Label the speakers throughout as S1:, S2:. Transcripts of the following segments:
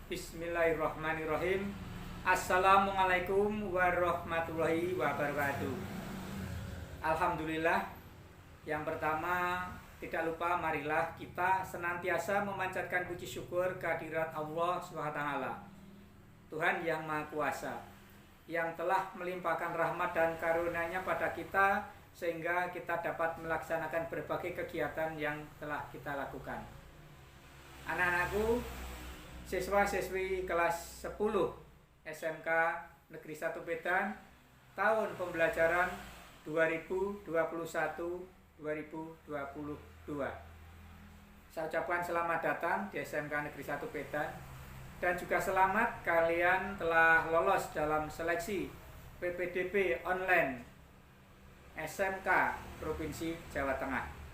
S1: Bismillahirrahmanirrahim. Assalamualaikum warahmatullahi wabarakatuh. Alhamdulillah. Yang pertama, tidak lupa marilah kita senantiasa memanjatkan puji syukur kehadirat Allah SWT, Tuhan yang Maha Kuasa, yang telah melimpahkan rahmat dan karunia-Nya pada kita sehingga kita dapat melaksanakan berbagai kegiatan yang telah kita lakukan. Anak-anakku, siswa-siswi kelas 10 SMK Negeri 1 Medan, tahun pembelajaran 2021-2022. Saya ucapkan selamat datang di SMK Negeri 1 Medan, dan juga selamat kalian telah lolos dalam seleksi PPDB online SMK Provinsi Jawa Tengah.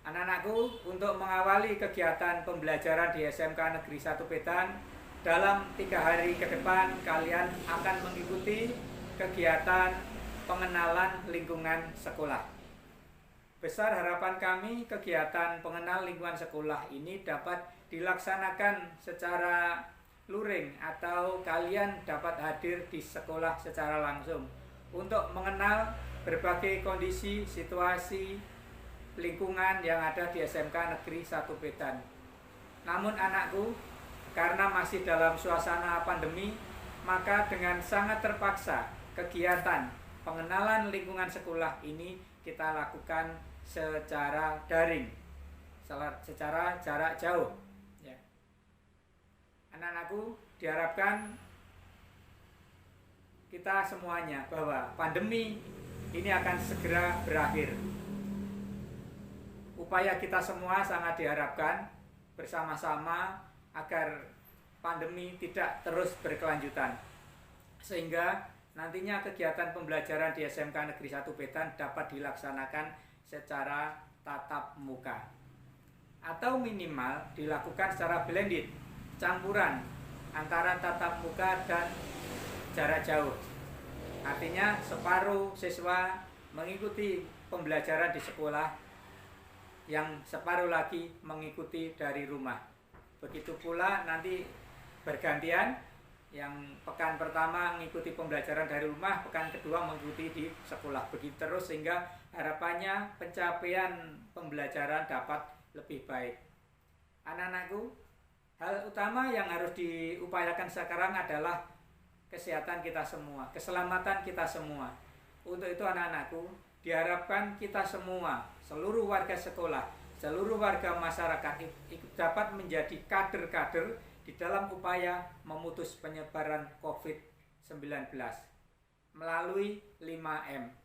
S1: Anak-anakku, untuk mengawali kegiatan pembelajaran di SMK Negeri 1 Medan, dalam 3 hari ke depan kalian akan mengikuti kegiatan pengenalan lingkungan sekolah. Besar harapan kami kegiatan pengenal lingkungan sekolah ini dapat dilaksanakan secara luring atau kalian dapat hadir di sekolah secara langsung untuk mengenal berbagai kondisi, situasi, lingkungan yang ada di SMK Negeri 1 Medan. Namun anakku, karena masih dalam suasana pandemi, maka dengan sangat terpaksa kegiatan pengenalan lingkungan sekolah ini kita lakukan secara daring, secara jarak jauh. Ya. Anak-anakku, diharapkan kita semuanya bahwa pandemi ini akan segera berakhir. Upaya kita semua sangat diharapkan bersama-sama agar pandemi tidak terus berkelanjutan, sehingga nantinya kegiatan pembelajaran di SMK Negeri 1 Medan dapat dilaksanakan secara tatap muka atau minimal dilakukan secara blended, campuran antara tatap muka dan jarak jauh. Artinya separuh siswa mengikuti pembelajaran di sekolah, yang separuh lagi mengikuti dari rumah. Begitu pula nanti bergantian, yang pekan pertama mengikuti pembelajaran dari rumah, pekan kedua mengikuti di sekolah. Begitu terus sehingga harapannya pencapaian pembelajaran dapat lebih baik. Anak-anakku, hal utama yang harus diupayakan sekarang adalah kesehatan kita semua, keselamatan kita semua. Untuk itu anak-anakku, diharapkan kita semua, seluruh warga sekolah, seluruh warga masyarakat dapat menjadi kader-kader di dalam upaya memutus penyebaran COVID-19 melalui 5M,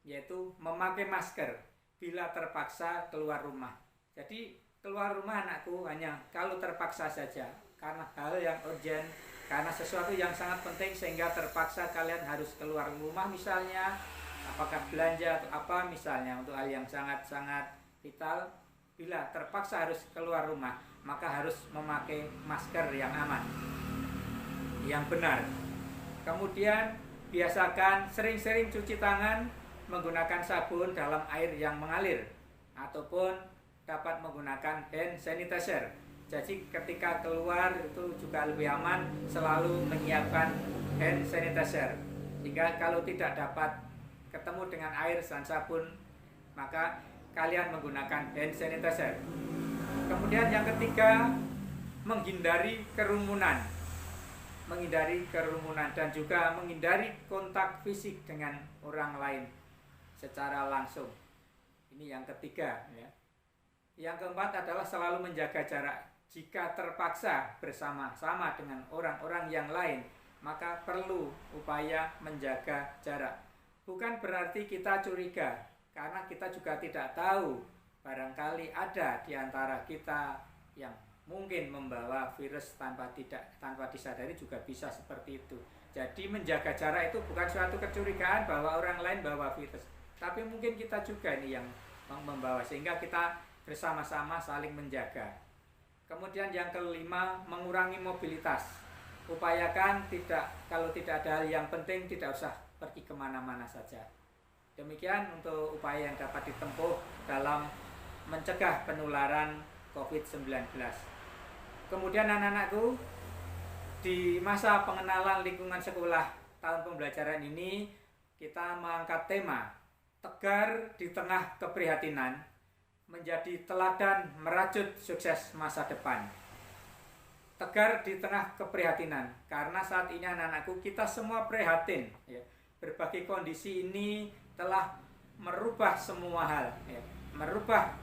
S1: yaitu memakai masker bila terpaksa keluar rumah. Jadi keluar rumah anakku hanya kalau terpaksa saja, karena hal yang urgent, karena sesuatu yang sangat penting sehingga terpaksa kalian harus keluar rumah, misalnya apakah belanja atau apa misalnya, untuk hal yang sangat-sangat vital. Bila terpaksa harus keluar rumah, maka harus memakai masker yang aman, yang benar. Kemudian biasakan sering-sering cuci tangan menggunakan sabun dalam air yang mengalir, ataupun dapat menggunakan hand sanitizer. Jadi ketika keluar itu juga lebih aman selalu menyiapkan hand sanitizer, sehingga kalau tidak dapat ketemu dengan air dan sabun, maka kalian menggunakan hand sanitizer. Kemudian yang ketiga, menghindari kerumunan dan juga menghindari kontak fisik dengan orang lain secara langsung. Ini yang ketiga, ya. Yang keempat adalah selalu menjaga jarak. Jika terpaksa bersama-sama dengan orang-orang yang lain, maka perlu upaya menjaga jarak. Bukan berarti kita curiga, karena kita juga tidak tahu, barangkali ada di antara kita yang mungkin membawa virus tanpa disadari, juga bisa seperti itu. Jadi menjaga jarak itu bukan suatu kecurigaan bahwa orang lain bawa virus, tapi mungkin kita juga ini yang membawa, sehingga kita bersama-sama saling menjaga. Kemudian yang kelima, mengurangi mobilitas. Upayakan kalau tidak ada hal yang penting, tidak usah pergi kemana-mana saja. Demikian untuk upaya yang dapat ditempuh dalam mencegah penularan COVID-19. Kemudian anak-anakku, di masa pengenalan lingkungan sekolah tahun pembelajaran ini kita mengangkat tema tegar di tengah keprihatinan menjadi teladan merajut sukses masa depan. Tegar di tengah keprihatinan, karena saat ini anak-anakku kita semua prihatin ya. Berbagai kondisi ini telah merubah semua hal ya. Merubah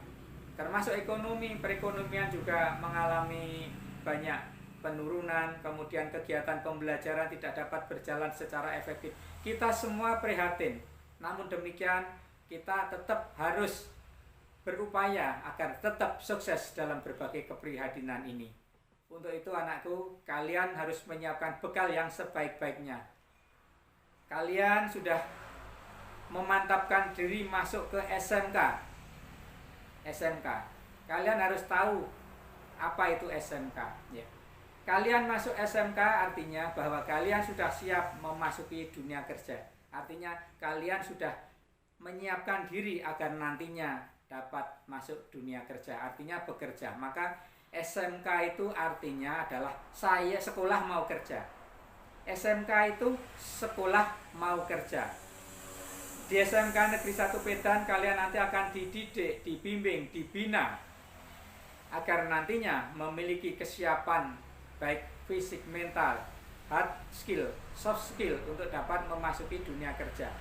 S1: termasuk ekonomi, perekonomian juga mengalami banyak penurunan, kemudian kegiatan pembelajaran tidak dapat berjalan secara efektif. Kita semua prihatin. Namun demikian kita tetap harus berupaya agar tetap sukses dalam berbagai keprihatinan ini. Untuk itu anakku, kalian harus menyiapkan bekal yang sebaik-baiknya. Kalian sudah memantapkan diri masuk ke SMK. Kalian harus tahu apa itu SMK ya. Kalian masuk SMK artinya bahwa kalian sudah siap memasuki dunia kerja. Artinya kalian sudah menyiapkan diri agar nantinya dapat masuk dunia kerja. Artinya bekerja. Maka SMK itu artinya adalah saya sekolah mau kerja. SMK itu sekolah mau kerja. Di SMK Negeri 1 Pedan kalian nanti akan dididik, dibimbing, dibina agar nantinya memiliki kesiapan baik fisik, mental, hard skill, soft skill untuk dapat memasuki dunia kerja.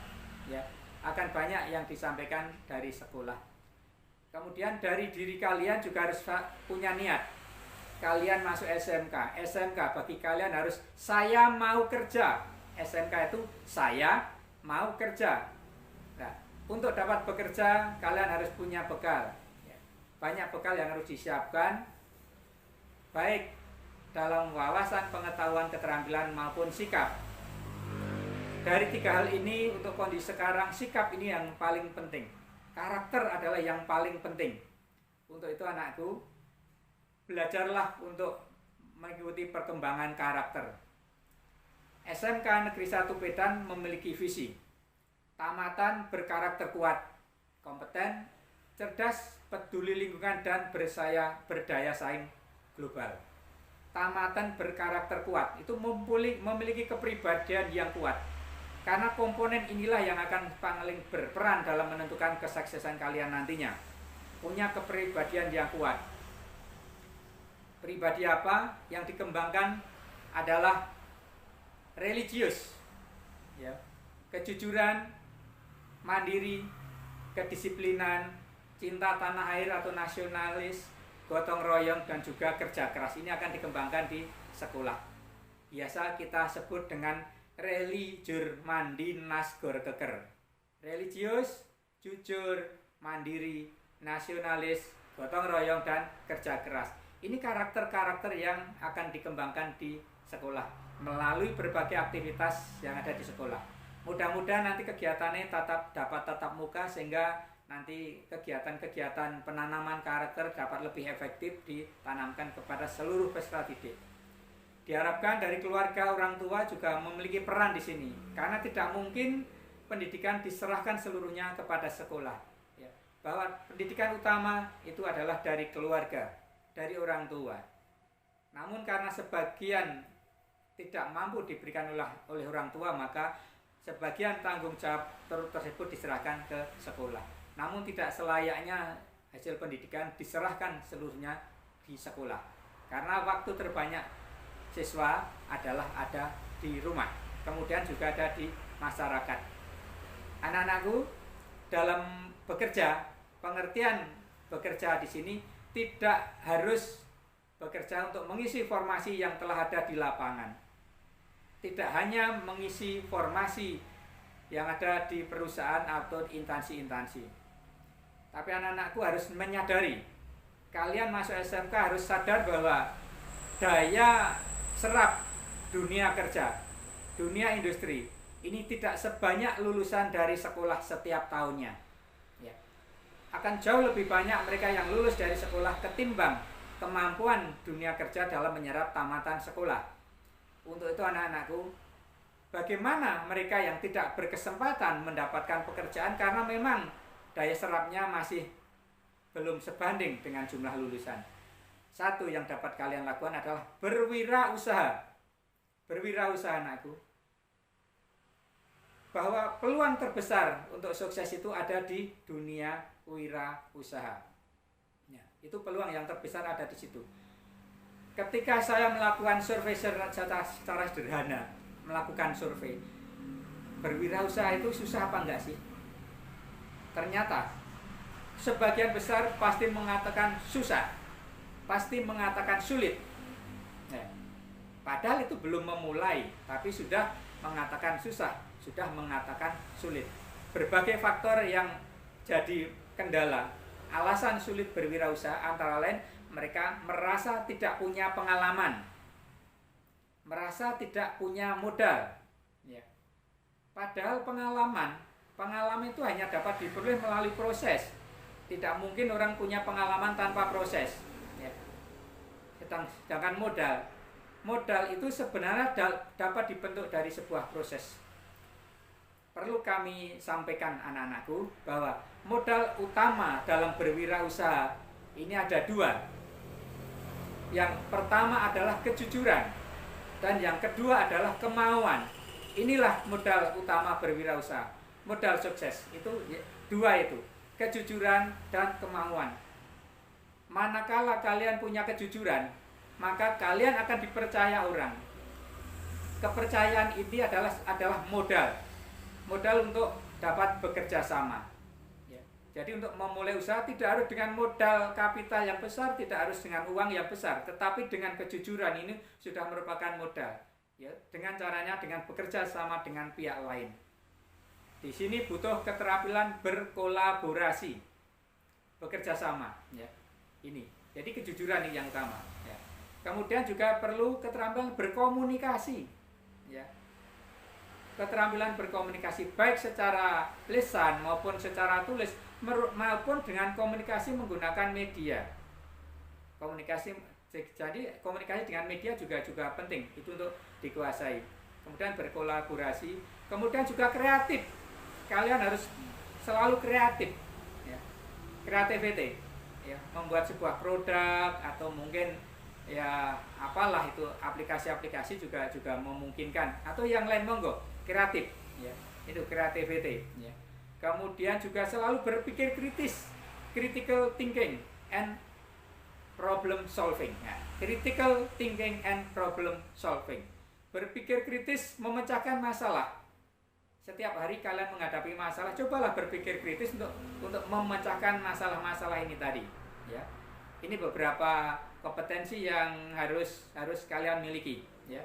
S1: Ya, akan banyak yang disampaikan dari sekolah. Kemudian dari diri kalian juga harus punya niat. Kalian masuk SMK. SMK bagi kalian harus saya mau kerja. SMK itu saya mau kerja. Nah, untuk dapat bekerja kalian harus punya bekal. Banyak bekal yang harus disiapkan, baik dalam wawasan, pengetahuan, keterampilan maupun sikap. Dari 3 hal ini untuk kondisi sekarang, sikap ini yang paling penting. Karakter adalah yang paling penting. Untuk itu anakku, belajarlah untuk mengikuti perkembangan karakter. SMK Negeri 1 Pedan memiliki visi tamatan berkarakter kuat, kompeten, cerdas, peduli lingkungan, dan berdaya saing global. Tamatan berkarakter kuat itu memiliki kepribadian yang kuat. Karena komponen inilah yang akan paling berperan dalam menentukan kesuksesan kalian nantinya. Punya kepribadian yang kuat. Pribadi apa yang dikembangkan adalah religius, ya, kejujuran, mandiri, kedisiplinan, cinta tanah air atau nasionalis, gotong royong, dan juga kerja keras. Ini akan dikembangkan di sekolah. Biasa kita sebut dengan religiur mandi nasgor keker. Religius, jujur, mandiri, nasionalis, gotong royong, dan kerja keras. Ini karakter-karakter yang akan dikembangkan di sekolah melalui berbagai aktivitas yang ada di sekolah. Mudah-mudahan nanti kegiatannya dapat tatap muka sehingga nanti kegiatan-kegiatan penanaman karakter dapat lebih efektif ditanamkan kepada seluruh peserta didik. Diharapkan dari keluarga, orang tua juga memiliki peran di sini, karena tidak mungkin pendidikan diserahkan seluruhnya kepada sekolah. Ya, bahwa pendidikan utama itu adalah dari keluarga, dari orang tua. Namun karena sebagian tidak mampu diberikan oleh orang tua, maka sebagian tanggung jawab tersebut diserahkan ke sekolah. Namun tidak selayaknya hasil pendidikan diserahkan seluruhnya di sekolah, karena waktu terbanyak siswa adalah ada di rumah, kemudian juga ada di masyarakat. Anak-anakku, dalam bekerja, pengertian bekerja di sini tidak harus bekerja untuk mengisi formasi yang telah ada di lapangan. Tidak hanya mengisi formasi yang ada di perusahaan atau instansi-instansi. Tapi anak-anakku harus menyadari, kalian masuk SMK harus sadar bahwa daya serap dunia kerja, dunia industri, ini tidak sebanyak lulusan dari sekolah setiap tahunnya. Ya. Akan jauh lebih banyak mereka yang lulus dari sekolah ketimbang kemampuan dunia kerja dalam menyerap tamatan sekolah. Untuk itu anak-anakku, bagaimana mereka yang tidak berkesempatan mendapatkan pekerjaan karena memang daya serapnya masih belum sebanding dengan jumlah lulusan. Satu yang dapat kalian lakukan adalah berwirausaha. Berwirausaha anakku. Bahwa peluang terbesar untuk sukses itu ada di dunia wirausaha. Ya, itu peluang yang terbesar ada di situ. Ketika saya melakukan survei secara sederhana, melakukan survei, berwirausaha itu susah apa enggak sih? Ternyata sebagian besar pasti mengatakan susah, pasti mengatakan sulit. Ya. Padahal itu belum memulai, tapi sudah mengatakan susah, sudah mengatakan sulit. Berbagai faktor yang jadi kendala, alasan sulit berwirausaha antara lain mereka merasa tidak punya pengalaman, merasa tidak punya modal. Ya. Padahal pengalaman itu hanya dapat diperoleh melalui proses. Tidak mungkin orang punya pengalaman tanpa proses. Ya. Sedangkan modal itu sebenarnya dapat dibentuk dari sebuah proses. Perlu kami sampaikan anak-anakku bahwa modal utama dalam berwirausaha ini ada dua. Yang pertama adalah kejujuran dan yang kedua adalah kemauan. Inilah modal utama berwirausaha. Modal sukses itu dua itu, kejujuran dan kemauan. Manakala kalian punya kejujuran, maka kalian akan dipercaya orang. Kepercayaan ini adalah modal untuk dapat bekerja sama. Ya. Jadi untuk memulai usaha tidak harus dengan modal kapital yang besar, tidak harus dengan uang yang besar, tetapi dengan kejujuran ini sudah merupakan modal. Ya, dengan caranya dengan bekerja sama dengan pihak lain. Di sini butuh keterampilan berkolaborasi, bekerja sama. Ya, ini. Jadi kejujuran ini yang utama. Ya. Kemudian juga perlu keterampilan berkomunikasi. Ya. Keterampilan berkomunikasi baik secara lisan maupun secara tulis maupun dengan komunikasi menggunakan media. Jadi komunikasi dengan media juga penting, itu untuk dikuasai. Kemudian berkolaborasi, kemudian juga kreatif. Kalian harus selalu kreatif, ya. Creativity, ya, membuat sebuah produk atau mungkin ya apalah itu aplikasi-aplikasi juga memungkinkan atau yang lain monggo kreatif, ya, itu creativity, ya. Kemudian juga selalu berpikir kritis, critical thinking and problem solving. Ya. Critical thinking and problem solving, berpikir kritis, memecahkan masalah. Setiap hari kalian menghadapi masalah, cobalah berpikir kritis untuk memecahkan masalah-masalah ini tadi, ya. Ini beberapa kompetensi yang harus kalian miliki, ya.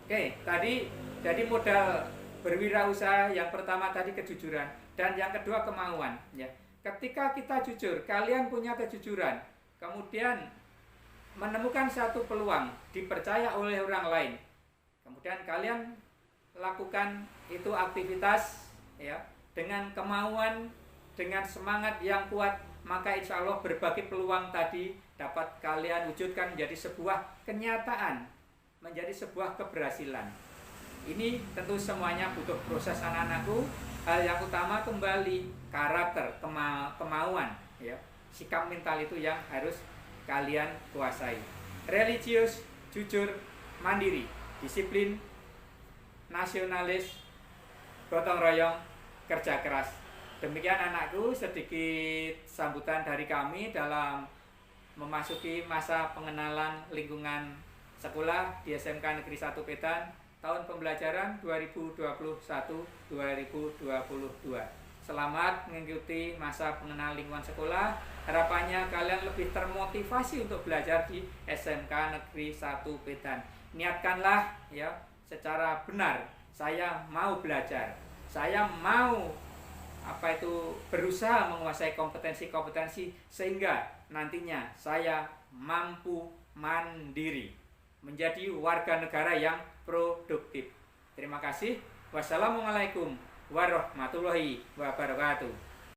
S1: Oke, tadi jadi modal berwirausaha yang pertama tadi kejujuran dan yang kedua kemauan, ya. Ketika kita jujur, kalian punya kejujuran, kemudian menemukan satu peluang, dipercaya oleh orang lain, kemudian kalian lakukan itu aktivitas, ya, dengan kemauan, dengan semangat yang kuat, maka insya Allah berbagai peluang tadi dapat kalian wujudkan menjadi sebuah kenyataan, menjadi sebuah keberhasilan. Ini tentu semuanya butuh proses anak-anakku. Hal yang utama kembali karakter, kemauan, ya, sikap mental itu yang harus kalian kuasai. Religius, jujur, mandiri, disiplin, nasionalis, gotong royong, kerja keras. Demikian anakku, sedikit sambutan dari kami dalam memasuki masa pengenalan lingkungan sekolah di SMK Negeri 1 Pedan tahun pembelajaran 2021-2022. Selamat mengikuti masa pengenalan lingkungan sekolah. Harapannya kalian lebih termotivasi untuk belajar di SMK Negeri 1 Pedan. Niatkanlah, ya, secara benar, saya mau belajar, saya mau berusaha menguasai kompetensi-kompetensi sehingga nantinya saya mampu mandiri, menjadi warga negara yang produktif. Terima kasih. Wassalamualaikum warahmatullahi wabarakatuh.